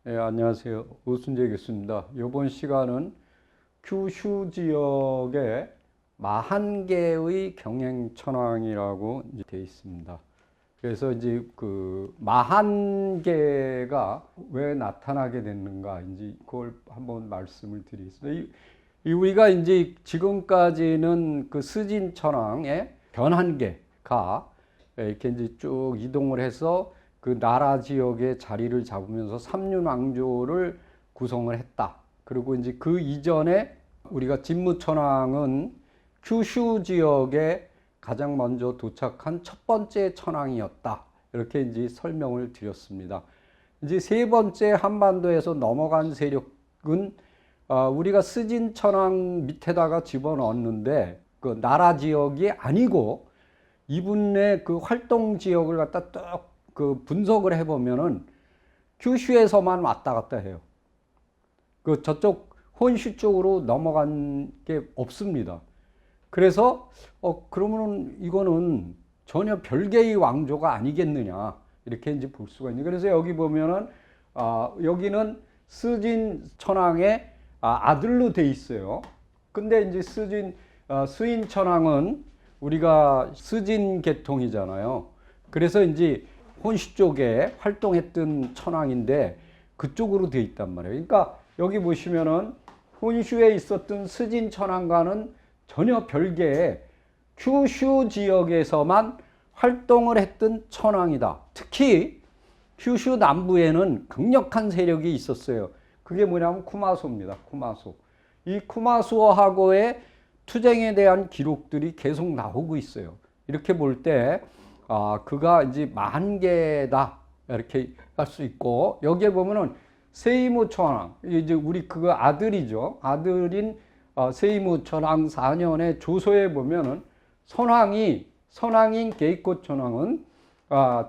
네, 안녕하세요. 오순재 교수입니다. 이번 시간은 큐슈 지역의 41개의 경행 천왕이라고 이제 되어 있습니다. 그래서 이제 그 41개가 왜 나타나게 됐는가, 이제 그걸 한번 말씀을 드리겠습니다. 우리가 이제 지금까지는 그 스진 천왕의 변한계가 이렇게 이제 쭉 이동을 해서 그 나라 지역의 자리를 잡으면서 삼륜왕조를 구성을 했다. 그리고 이제 그 이전에 우리가 진무천왕은 큐슈 지역에 가장 먼저 도착한 첫 번째 천왕이었다. 이렇게 이제 설명을 드렸습니다. 이제 세 번째 한반도에서 넘어간 세력은 우리가 스진 천왕 밑에다가 집어넣었는데 그 나라 지역이 아니고 이분의 그 활동 지역을 갖다 쭉 그 분석을 해보면은 큐슈에서만 왔다 갔다 해요. 그 저쪽 혼슈 쪽으로 넘어간 게 없습니다. 그래서 그러면은 이거는 전혀 별개의 왕조가 아니겠느냐 이렇게 이제 볼 수가 있는. 그래서 여기 보면은 여기는 스진 천왕의 아들로 돼 있어요. 근데 이제 스인 천왕은 우리가 스진 계통이잖아요. 그래서 이제 혼시 쪽에 활동했던 천왕인데 그쪽으로 돼 있단 말이에요. 그러니까 여기 보시면은 혼슈에 있었던 스진 천왕과는 전혀 별개의 큐슈 지역에서만 활동을 했던 천왕이다. 특히 큐슈 남부에는 강력한 세력이 있었어요. 그게 뭐냐면 쿠마소입니다. 쿠마소. 이 쿠마소하고의 투쟁에 대한 기록들이 계속 나오고 있어요. 이렇게 볼 때 그가 이제 41개다 이렇게 할 수 있고, 여기에 보면은 세이무 천왕, 이제 우리 그거 아들이죠. 아들인 세이무 천왕 4년에 조서에 보면은 선왕인 게이코 천왕은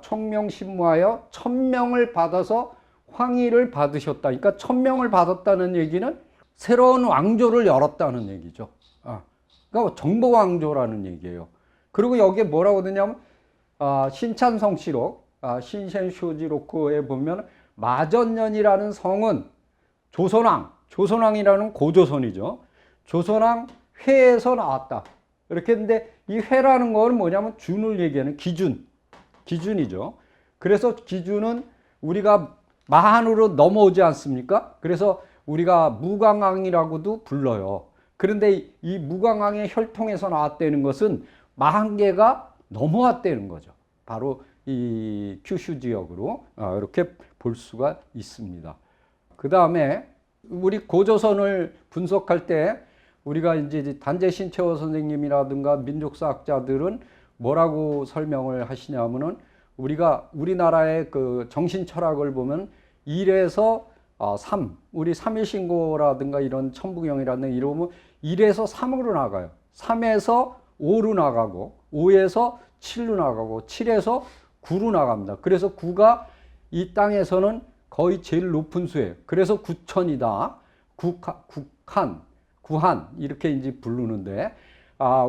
총명신무하여 1000명을 받아서 황위를 받으셨다. 그러니까 1000명을 받았다는 얘기는 새로운 왕조를 열었다는 얘기죠. 그러니까 정보왕조라는 얘기예요. 그리고 여기에 뭐라고 되냐면 신찬성시록, 신센쇼지록에 보면 마전년이라는 성은 조선왕이라는 고조선이죠. 조선왕 회에서 나왔다. 이렇게 했는데 이 회라는 건 뭐냐면 준을 얘기하는 기준이죠. 그래서 기준은 우리가 마한으로 넘어오지 않습니까? 그래서 우리가 무광왕이라고도 불러요. 그런데 이 무광왕의 혈통에서 나왔다는 것은 41개가 넘어왔다는 거죠. 바로 이 큐슈 지역으로 이렇게 볼 수가 있습니다. 그 다음에 우리 고조선을 분석할 때 우리가 이제 단재 신채호 선생님이라든가 민족사학자들은 뭐라고 설명을 하시냐면은 우리나라의 그 정신 철학을 보면 1에서 3, 우리 3일신고라든가 이런 천부경이라든가 이러면 1에서 3으로 나가요. 3에서 5로 나가고 5에서 7로 나가고 7에서 9로 나갑니다. 그래서 9가 이 땅에서는 거의 제일 높은 수예요. 그래서 9천이다. 구한 이렇게 이제 부르는데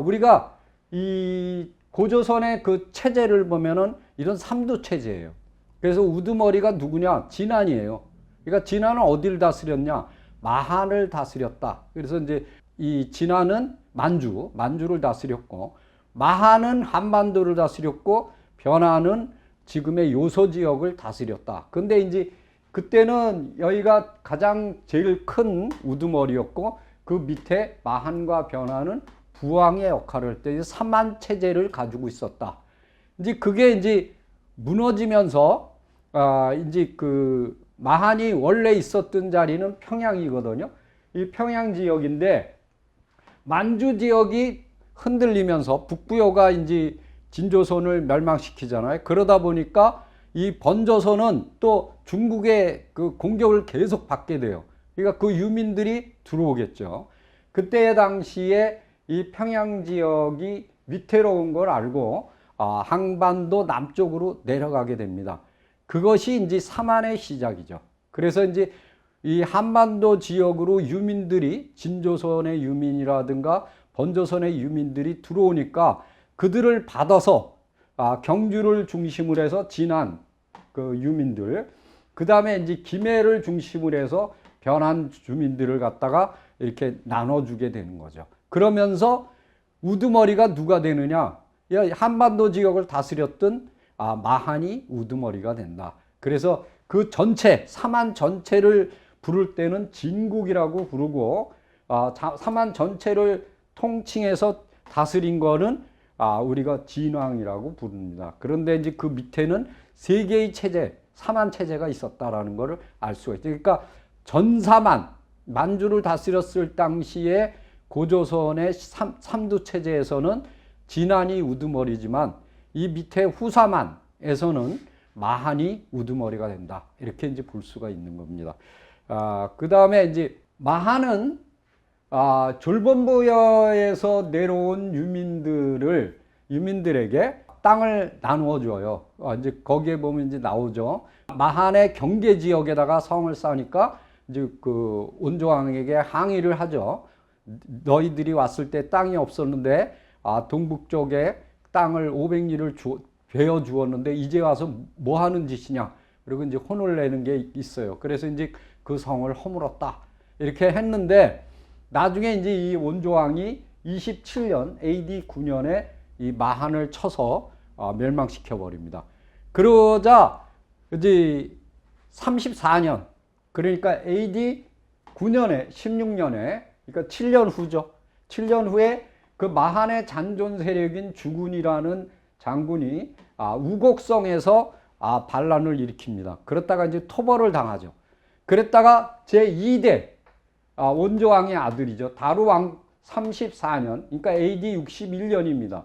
우리가 이 고조선의 그 체제를 보면은 이런 삼도 체제예요. 그래서 우두머리가 누구냐? 진안이에요. 그러니까 진안은 어디를 다스렸냐? 마한을 다스렸다. 그래서 이제 이 진안은 만주를 다스렸고, 마한은 한반도를 다스렸고, 변하는 지금의 요소 지역을 다스렸다. 근데 이제 그때는 여기가 가장 제일 큰 우두머리였고, 그 밑에 마한과 변하는 부왕의 역할을 할 때 삼한 체제를 가지고 있었다. 이제 그게 이제 무너지면서 이제 그 마한이 원래 있었던 자리는 평양이거든요. 이 평양 지역인데 만주 지역이 흔들리면서 북부여가 이제 진조선을 멸망시키잖아요. 그러다 보니까 이 번조선은 또 중국의 그 공격을 계속 받게 돼요. 그러니까 그 유민들이 들어오겠죠. 그때 당시에 이 평양 지역이 위태로운 걸 알고 항반도 남쪽으로 내려가게 됩니다. 그것이 이제 삼한의 시작이죠. 그래서 이제 이 한반도 지역으로 유민들이 진조선의 유민이라든가 번조선의 유민들이 들어오니까 그들을 받아서 경주를 중심으로 해서 진한 그 유민들, 그 다음에 이제 김해를 중심으로 해서 변한 주민들을 갖다가 이렇게 나눠주게 되는 거죠. 그러면서 우두머리가 누가 되느냐? 한반도 지역을 다스렸던 마한이 우두머리가 된다. 그래서 그 전체, 사만 전체를 부를 때는 진국이라고 부르고, 사만 전체를 통칭해서 다스린 거는 우리가 진왕이라고 부릅니다. 그런데 이제 그 밑에는 세 개의 체제, 사만 체제가 있었다라는 것을 알 수가 있죠. 그러니까 전사만, 만주를 다스렸을 당시에 고조선의 삼두 체제에서는 진안이 우두머리지만 이 밑에 후사만에서는 마한이 우두머리가 된다. 이렇게 이제 볼 수가 있는 겁니다. 그 다음에 이제 마한은 졸본부여에서 내려온 유민들에게 땅을 나누어 줘요. 이제 거기에 보면 이제 나오죠. 마한의 경계 지역에다가 성을 쌓으니까 이제 그 온조왕에게 항의를 하죠. 너희들이 왔을 때 땅이 없었는데 동북 쪽에 땅을 500리를 베어 주었는데 이제 와서 뭐 하는 짓이냐. 그리고 이제 혼을 내는 게 있어요. 그래서 이제 그 성을 허물었다. 이렇게 했는데 나중에 이제 이 온조왕이 27년 AD 9년에 이 마한을 쳐서 멸망시켜 버립니다. 그러자 이제 34년 그러니까 AD 9년에 16년에 그러니까 7년 후죠. 7년 후에 그 마한의 잔존 세력인 주군이라는 장군이 우곡성에서 반란을 일으킵니다. 그랬다가 이제 토벌을 당하죠. 그랬다가 제2대 온조왕의 아들이죠. 다루왕 34년, 그러니까 AD 61년입니다.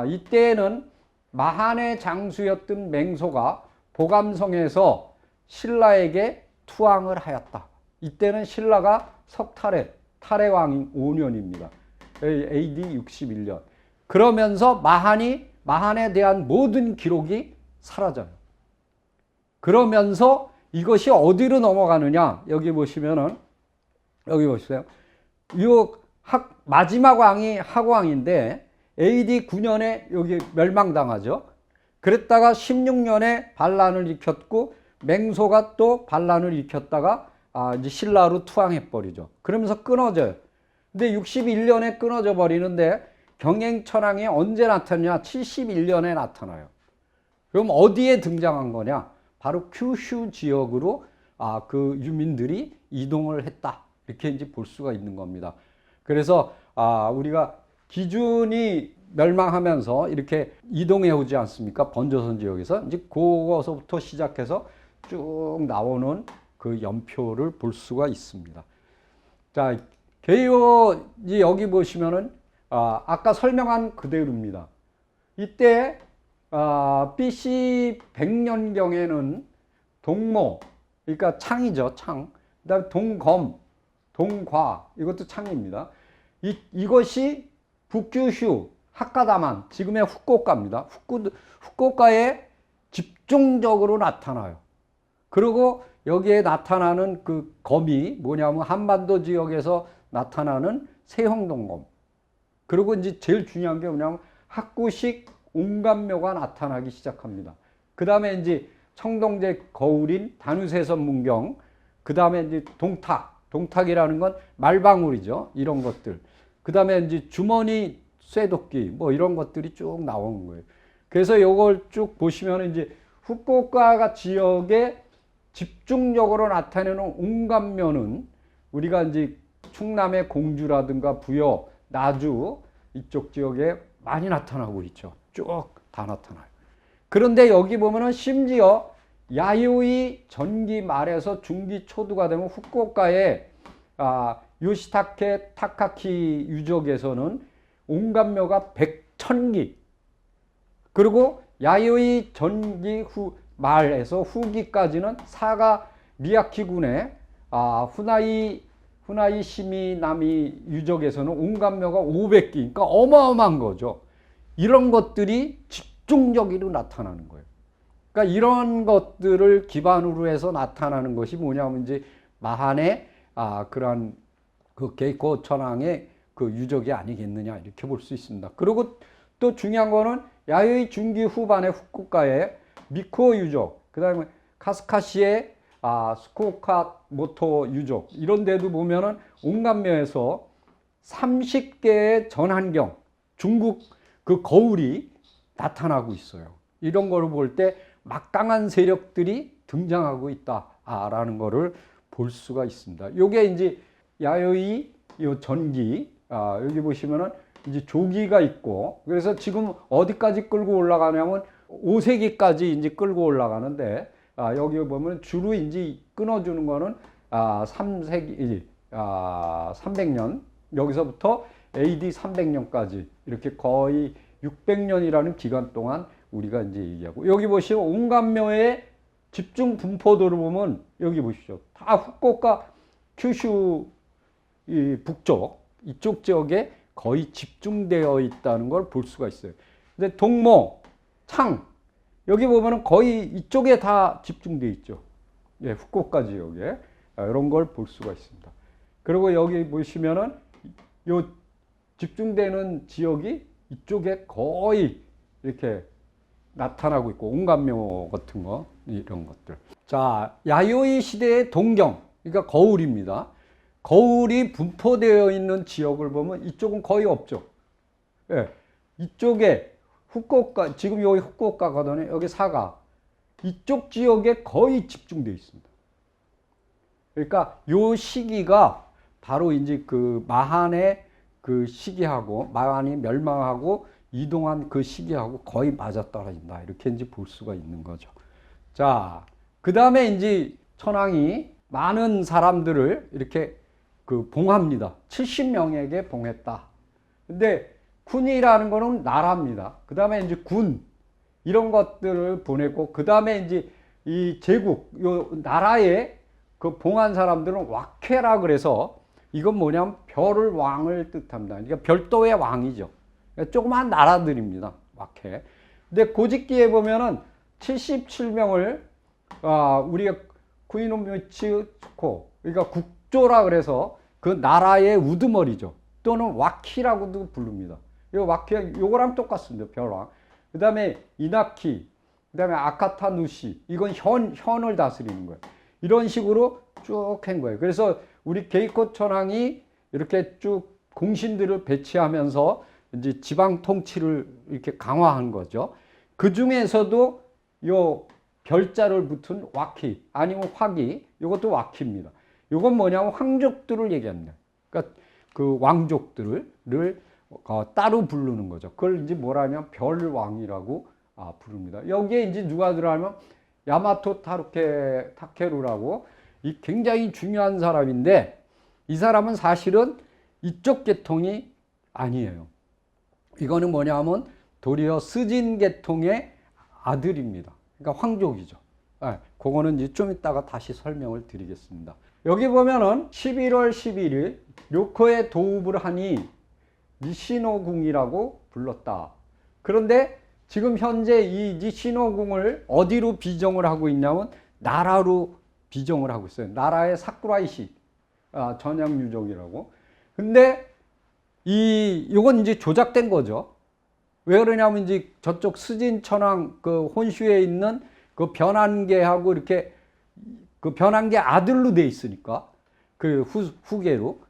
이때에는 마한의 장수였던 맹소가 보감성에서 신라에게 투항을 하였다. 이때는 신라가 탈해왕 5년입니다. AD 61년. 그러면서 마한에 대한 모든 기록이 사라져요. 그러면서 이것이 어디로 넘어가느냐? 여기 보시면은, 여기 보세요. 마지막 왕이 학왕인데, AD 9년에 여기 멸망당하죠. 그랬다가 16년에 반란을 일으켰고, 맹소가 또 반란을 일으켰다가, 이제 신라로 투항해버리죠. 그러면서 끊어져요. 근데 61년에 끊어져 버리는데, 경행천왕이 언제 나타나냐? 71년에 나타나요. 그럼 어디에 등장한 거냐? 바로 큐슈 지역으로 그 유민들이 이동을 했다. 이렇게 이제 볼 수가 있는 겁니다. 그래서 우리가 기준이 멸망하면서 이렇게 이동해 오지 않습니까? 번조선 지역에서 이제 그거서부터 시작해서 쭉 나오는 그 연표를 볼 수가 있습니다. 자, 개요지 여기 보시면은 아까 설명한 그대로입니다. 이때 BC 100년경에는 동모, 그러니까 창이죠, 창. 그다음 동검, 동과, 이것도 창입니다. 이것이 북큐슈, 학가다만, 지금의 후쿠오카입니다. 후쿠오카에 집중적으로 나타나요. 그리고 여기에 나타나는 그 검이 뭐냐면 한반도 지역에서 나타나는 세형동검. 그리고 이제 제일 중요한 게 뭐냐면 학구식 옹감묘가 나타나기 시작합니다. 그 다음에 이제 청동제 거울인 단우세선 문경, 그 다음에 이제 동탁이라는 건 말방울이죠. 이런 것들. 그 다음에 이제 주머니 쇠도끼, 뭐 이런 것들이 쭉 나오는 거예요. 그래서 이걸 쭉 보시면 이제 후쿠오카 지역에 집중적으로 나타내는 옹감묘는 우리가 이제 충남의 공주라든가 부여, 나주 이쪽 지역에 많이 나타나고 있죠. 쭉 다 나타나요. 그런데 여기 보면은 심지어 야요이 전기 말에서 중기 초두가 되면 후쿠오카의 요시타케 타카키 유적에서는 옹감묘가 100,000기, 그리고 야요이 전기 말에서 후기까지는 사가 미야키군의 후나이 시미나미 유적에서는 옹감묘가 500기, 그러니까 어마어마한 거죠. 이런 것들이 집중적으로 나타나는 거예요. 그러니까 이런 것들을 기반으로 해서 나타나는 것이 뭐냐면 이제 마한의 그러한 그 게이코 천왕의 그 유적이 아니겠느냐 이렇게 볼 수 있습니다. 그리고 또 중요한 거는 야요이 중기 후반의 후쿠오카의 미쿠오 유적, 그 다음에 카스카시의 스코카모토 유족 이런 데도 보면은 온감묘에서 30개의 전환경 중국 그 거울이 나타나고 있어요. 이런 걸 볼 때 막강한 세력들이 등장하고 있다라는 거를 볼 수가 있습니다. 요게 이제 야요이 요 전기 여기 보시면은 이제 조기가 있고 그래서 지금 어디까지 끌고 올라가냐면 5세기까지 이제 끌고 올라가는데 여기 보면 주로 이제 끊어주는 거는 3세기 300년 여기서부터 AD 300년까지 이렇게 거의 600년이라는 기간 동안 우리가 이제 얘기하고 여기 보시면 온감묘의 집중 분포도를 보면 여기 보십시오. 다 후쿠오카 큐슈 이 북쪽 이쪽 지역에 거의 집중되어 있다는 걸 볼 수가 있어요. 근데 동모, 창 여기 보면은 거의 이쪽에 다 집중되어 있죠. 예, 후쿠오카 지역에 이런 걸 볼 수가 있습니다. 그리고 여기 보시면은 요 집중되는 지역이 이쪽에 거의 이렇게 나타나고 있고 온감묘 같은 거 이런 것들. 자, 야요이 시대의 동경 그러니까 거울입니다. 거울이 분포되어 있는 지역을 보면 이쪽은 거의 없죠. 예, 이쪽에 후쿠오카 지금 여기 후쿠오카거든요. 여기 사가 이쪽 지역에 거의 집중되어 있습니다. 그러니까 요 시기가 바로 이제 그 마한의 그 시기하고 마한이 멸망하고 이동한 그 시기하고 거의 맞아떨어진다. 이렇게 이제 볼 수가 있는 거죠. 자, 그 다음에 이제 천황이 많은 사람들을 이렇게 그 봉합니다. 70명에게 봉했다. 근데 군이라는 거는 나라입니다. 그 다음에 이제 군 이런 것들을 보내고 그 다음에 이제 이 제국 요 나라에 그 봉한 사람들은 왁케라 그래서 이건 뭐냐면 별을 왕을 뜻합니다. 그러니까 별도의 왕이죠. 그러니까 조그만 나라들입니다. 왁케. 근데 고직기에 보면은 77명을 우리가 쿠이노미츠코 그러니까 국조라 그래서 그 나라의 우두머리죠. 또는 와키라고도 부릅니다. 이 와키 요거랑 똑같습니다. 별왕. 그다음에 이나키, 그다음에 아카타 누시. 이건 현을 다스리는 거예요. 이런 식으로 쭉 한 거예요. 그래서 우리 게이코 천황이 이렇게 쭉 공신들을 배치하면서 이제 지방 통치를 이렇게 강화한 거죠. 그 중에서도 요 별자를 붙은 와키 아니면 화기 이것도 와키입니다. 이건 뭐냐면 황족들을 얘기합니다. 그러니까 그 왕족들을 따로 부르는 거죠. 그걸 이제 뭐라냐면 별왕이라고 부릅니다. 여기에 이제 누가 들어가면 야마토 타케루라고 이 굉장히 중요한 사람인데 이 사람은 사실은 이쪽 계통이 아니에요. 이거는 뭐냐면 도리어 스진 계통의 아들입니다. 그러니까 황족이죠. 그거는 이제 좀 이따가 다시 설명을 드리겠습니다. 여기 보면은 11월 11일 료코에 도읍을 하니 니시노궁이라고 불렀다. 그런데 지금 현재 이 니시노궁을 어디로 비정을 하고 있냐면 나라로 비정을 하고 있어요. 나라의 사쿠라이시 전향유족이라고. 근데 이건 이제 조작된 거죠. 왜 그러냐면 이제 저쪽 스진 천황 그 혼슈에 있는 그 변한계하고 이렇게 그 변한계 아들로 돼 있으니까 그 후계로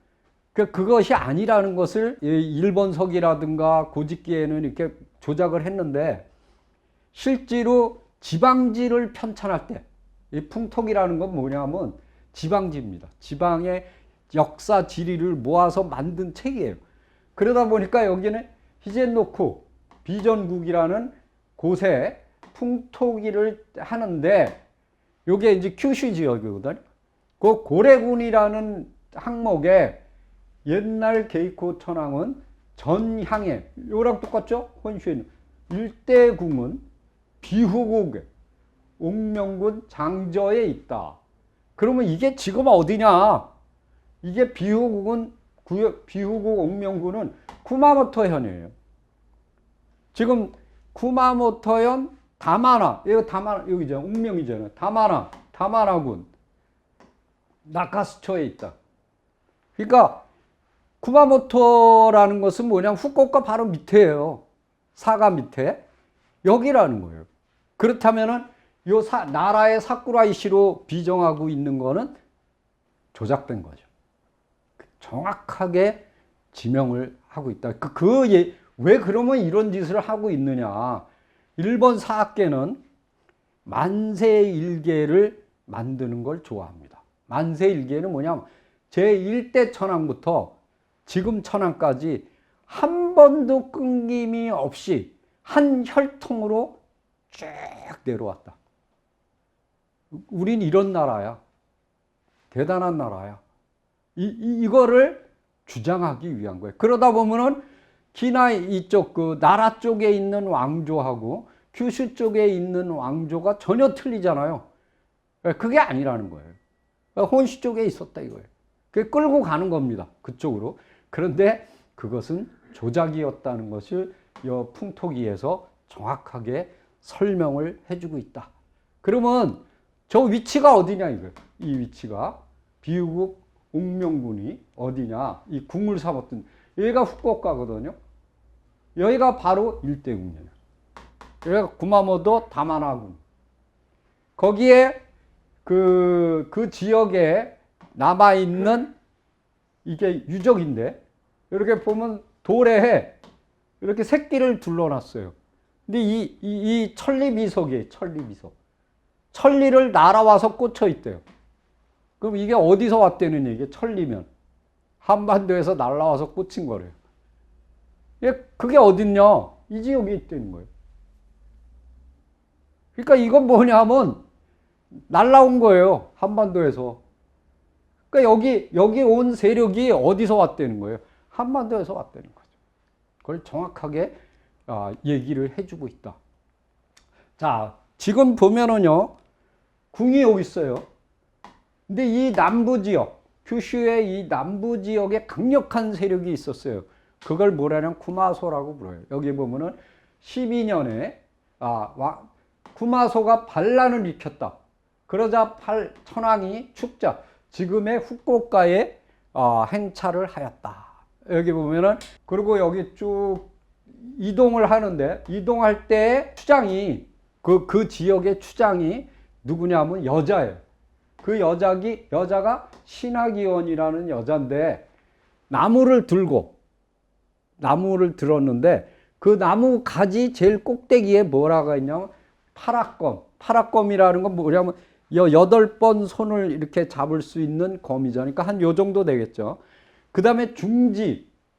그것이 아니라는 것을 일본석이라든가 고직기에는 이렇게 조작을 했는데 실제로 지방지를 편찬할 때 이 풍톡이라는 건 뭐냐면 지방지입니다. 지방의 역사 지리를 모아서 만든 책이에요. 그러다 보니까 여기는 히젠노쿠 비전국이라는 곳에 풍토기를 하는데 요게 이제 큐슈 지역이거든. 그 고래군이라는 항목에 옛날 게이코 천황은 전향에 요랑 똑같죠? 혼슈에는 일대궁은 비후국에 옥명군 장저에 있다. 그러면 이게 지금 어디냐? 이게 비후국은 비후국 옥명군은 쿠마모토현이에요. 지금 쿠마모토현 다마나 이거 다마나 여기죠. 옥명이잖아요. 다마나군 나카스초에 있다. 그러니까 쿠마모토라는 것은 뭐냐면 후쿠오카 바로 밑에예요. 사가 밑에 여기라는 거예요. 그렇다면은 나라의 사쿠라이시로 비정하고 있는 거는 조작된 거죠. 정확하게 지명을 하고 있다. 왜 그러면 이런 짓을 하고 있느냐. 일본 사학계는 만세일계를 만드는 걸 좋아합니다. 만세일계는 뭐냐면 제1대 천황부터 지금 천황까지 한 번도 끊김이 없이 한 혈통으로 쭉 내려왔다. 우린 이런 나라야. 대단한 나라야. 이거를 주장하기 위한 거예요. 그러다 보면은 기나 이쪽 나라 쪽에 있는 왕조하고 규슈 쪽에 있는 왕조가 전혀 틀리잖아요. 그게 아니라는 거예요. 혼시 쪽에 있었다 이거예요. 그게 끌고 가는 겁니다. 그쪽으로. 그런데 그것은 조작이었다는 것을 이 풍토기에서 정확하게 설명을 해주고 있다. 그러면 저 위치가 어디냐 이거예요. 이 위치가 비우국 옥명군이 어디냐. 이 궁을 삼았던 여기가 후쿠오카거든요. 여기가 바로 일대국이에요. 여기가 구마모토 다마나군. 거기에 그 지역에 남아있는 이게 유적인데 이렇게 보면 돌에 이렇게 새끼를 둘러놨어요. 근데 이 천리미석이에요. 천리미석. 천리를 날아와서 꽂혀 있대요. 그럼 이게 어디서 왔다는 얘기예요? 천리면. 한반도에서 날아와서 꽂힌 거래요. 그게 어딨냐? 이 지역에 있다는 거예요. 그러니까 이건 뭐냐면 날아온 거예요. 한반도에서. 그러니까 여기 온 세력이 어디서 왔다는 거예요? 한반도에서 왔다는 거죠. 그걸 정확하게 얘기를 해주고 있다. 자, 지금 보면은요, 궁이 여기 있어요. 근데 이 남부 지역, 규슈의 이 남부 지역에 강력한 세력이 있었어요. 그걸 뭐라냐면 구마소라고 불러요. 여기 보면은 12년에 구마소가 반란을 일으켰다. 그러자 천황이 축자, 지금의 후쿠오카에 행차를 하였다. 여기 보면은 그리고 여기 쭉 이동을 하는데 이동할 때 추장이 그 지역의 추장이 누구냐면 여자예요. 그 여자가 신하기원이라는 여자인데 나무를 들었는데 그 나무 가지 제일 꼭대기에 뭐라고 있냐면 파라검이라는 건 뭐냐면 8번 손을 이렇게 잡을 수 있는 검이죠. 그러니까 한 요 정도 되겠죠. 그 다음에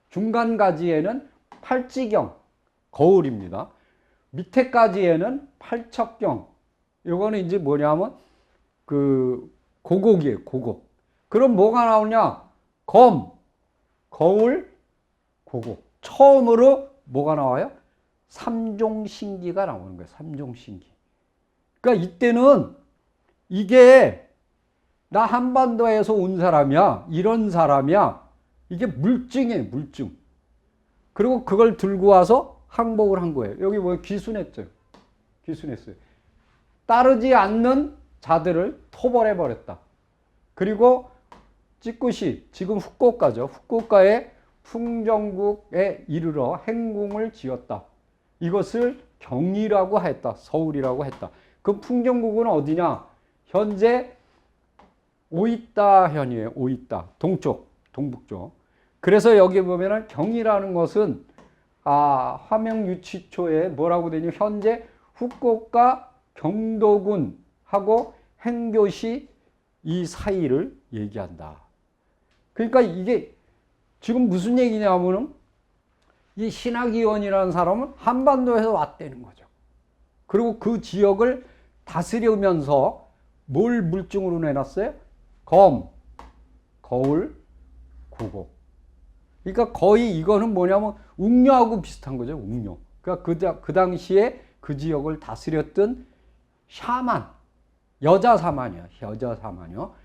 중간 가지에는 팔찌경, 거울입니다. 밑에 가지에는 팔척경. 요거는 이제 뭐냐면 고곡이에요, 고곡. 그럼 뭐가 나오냐? 검, 거울, 고곡. 처음으로 뭐가 나와요? 삼종신기가 나오는 거예요. 삼종신기. 그러니까 이때는 이게 나 한반도에서 온 사람이야. 이런 사람이야. 이게 물증이에요. 물증. 그리고 그걸 들고 와서 항복을 한 거예요. 여기 뭐 귀순했죠. 귀순했어요. 따르지 않는 자들을 토벌해버렸다. 그리고 찌꾸시, 지금 후쿠오카죠. 후쿠오카의 풍정국에 이르러 행궁을 지었다. 이것을 경이라고 했다. 서울이라고 했다. 그 풍정국은 어디냐? 현재 오이타현이에요. 오이타. 동북쪽. 그래서 여기 보면은 경이라는 것은 화명유치초에 뭐라고 되냐? 현재 후쿠오카 경도군하고 행교시 이 사이를 얘기한다. 그러니까 이게 지금 무슨 얘기냐면은 이 신하기원이라는 사람은 한반도에서 왔다는 거죠. 그리고 그 지역을 다스리면서 뭘 물증으로 내놨어요? 검, 거울, 고곡. 그러니까 거의 이거는 뭐냐면 웅녀하고 비슷한 거죠. 웅녀. 그러니까 그 당시에 그 지역을 다스렸던 샤만, 여자 사만이야. 여자 사만이요.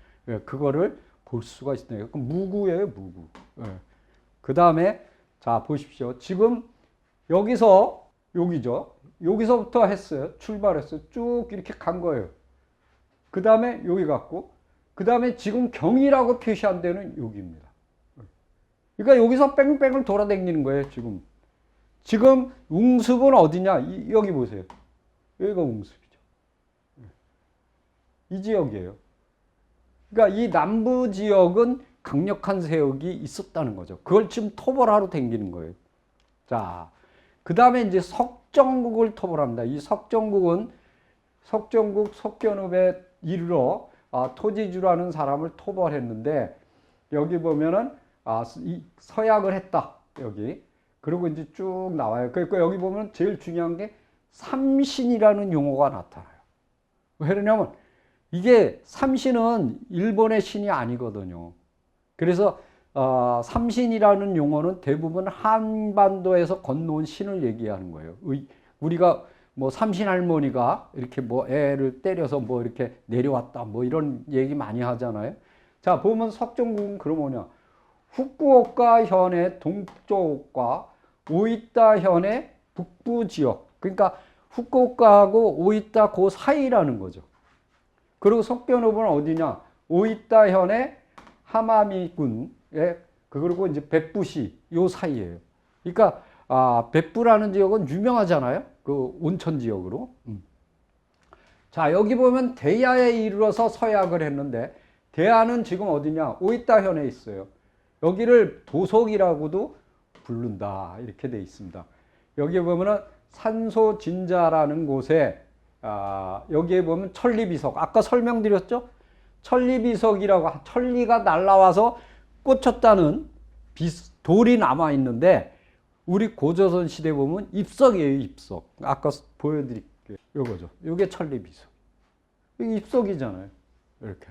그거를 볼 수가 있어요. 무구예요, 무구. 그 다음에 자 보십시오. 지금 여기서 여기죠. 여기서부터 했어요. 출발했어요. 쭉 이렇게 간 거예요. 그 다음에 여기 갔고, 그 다음에 지금 경이라고 표시한 데는 여기입니다. 그러니까 여기서 뺑뺑을 돌아다니는 거예요. 지금 웅습은 어디냐? 여기 보세요. 여기가 웅습이죠. 이 지역이에요. 그러니까 이 남부 지역은 강력한 세력이 있었다는 거죠. 그걸 지금 토벌하러 댕기는 거예요. 자, 그 다음에 이제 석정국을 토벌합니다. 이 석정국은 석견읍에 이르러 토지주라는 사람을 토벌했는데, 여기 보면은 서약을 했다. 여기. 그리고 이제 쭉 나와요. 그러니까 여기 보면 제일 중요한 게 삼신이라는 용어가 나타나요. 왜 그러냐면 이게 삼신은 일본의 신이 아니거든요. 그래서 삼신이라는 용어는 대부분 한반도에서 건너온 신을 얘기하는 거예요. 우리가 뭐 삼신 할머니가 이렇게 뭐 애를 때려서 뭐 이렇게 내려왔다 뭐 이런 얘기 많이 하잖아요. 자, 보면 석정국은 그럼 뭐냐? 후쿠오카 현의 동쪽과 오이타 현의 북부 지역. 그러니까 후쿠오카하고 오이타 그 사이라는 거죠. 그리고 석견읍은 어디냐? 오이타 현의 하마미군에, 그리고 이제 백부시 요 사이예요. 그러니까 백부라는 지역은 유명하잖아요. 그 온천 지역으로. 자, 여기 보면 대야에 이르러서 서약을 했는데, 대야는 지금 어디냐? 오이타 현에 있어요. 여기를 도속이라고도 부른다. 이렇게 돼 있습니다. 여기 보면은 산소진자라는 곳에, 여기에 보면 천리비석. 아까 설명드렸죠? 천리비석이라고, 천리가 날라와서 꽂혔다는 돌이 남아 있는데, 우리 고조선 시대 보면 입석이에요, 입석. 아까 보여드릴게요. 요거죠. 요게 천리비석. 이게 입석이잖아요. 이렇게.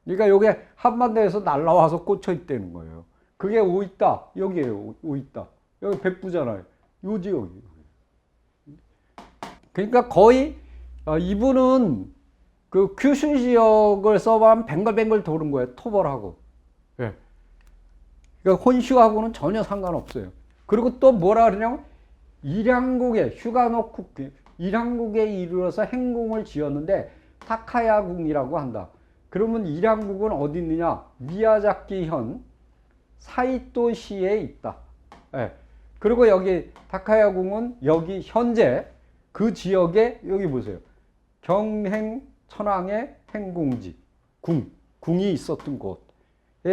그러니까 요게 한반도에서 날라와서 꽂혀 있다는 거예요. 그게 오이타, 여기에요, 오이타. 여기 백부잖아요. 요 지역이. 그러니까 거의, 이분은 그 큐슈 지역을 써봐면 뱅글뱅글 도는 거예요. 토벌하고. 예. 그러니까 혼슈하고는 전혀 상관없어요. 그리고 또 뭐라 그러냐면, 일양국에, 휴가노쿠, 일양국에 이르러서 행궁을 지었는데, 타카야궁이라고 한다. 그러면 일양국은 어디 있느냐? 미야자키현 사이토시에 있다. 예. 그리고 여기 타카야궁은 여기 현재 그 지역에, 여기 보세요. 경행 천황의 행궁지, 궁이 있었던 곳.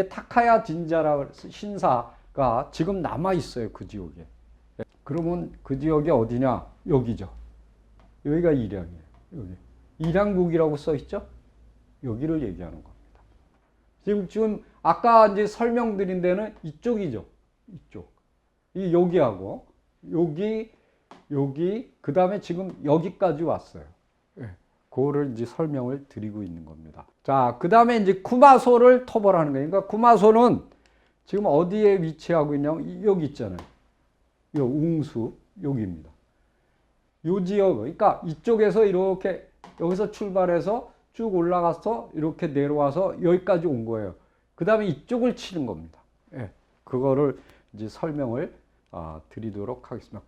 타카야 진자라 신사가 지금 남아 있어요. 그 지역에. 그러면 그 지역이 어디냐? 여기죠. 여기가 일양이에요. 여기. 일양국이라고 써 있죠? 여기를 얘기하는 겁니다. 지금 아까 이제 설명드린 데는 이쪽이죠. 이쪽. 여기하고 여기 그다음에 지금 여기까지 왔어요. 예. 그거를 이제 설명을 드리고 있는 겁니다. 자, 그다음에 이제 구마소를 토벌하는 거예요. 그러니까 구마소는 지금 어디에 위치하고 있냐면 여기 있잖아요. 이 웅수 여기입니다. 요 지역, 그러니까 이쪽에서 이렇게 여기서 출발해서 쭉 올라가서 이렇게 내려와서 여기까지 온 거예요. 그 다음에 이쪽을 치는 겁니다. 예, 그거를 이제 설명을 드리도록 하겠습니다.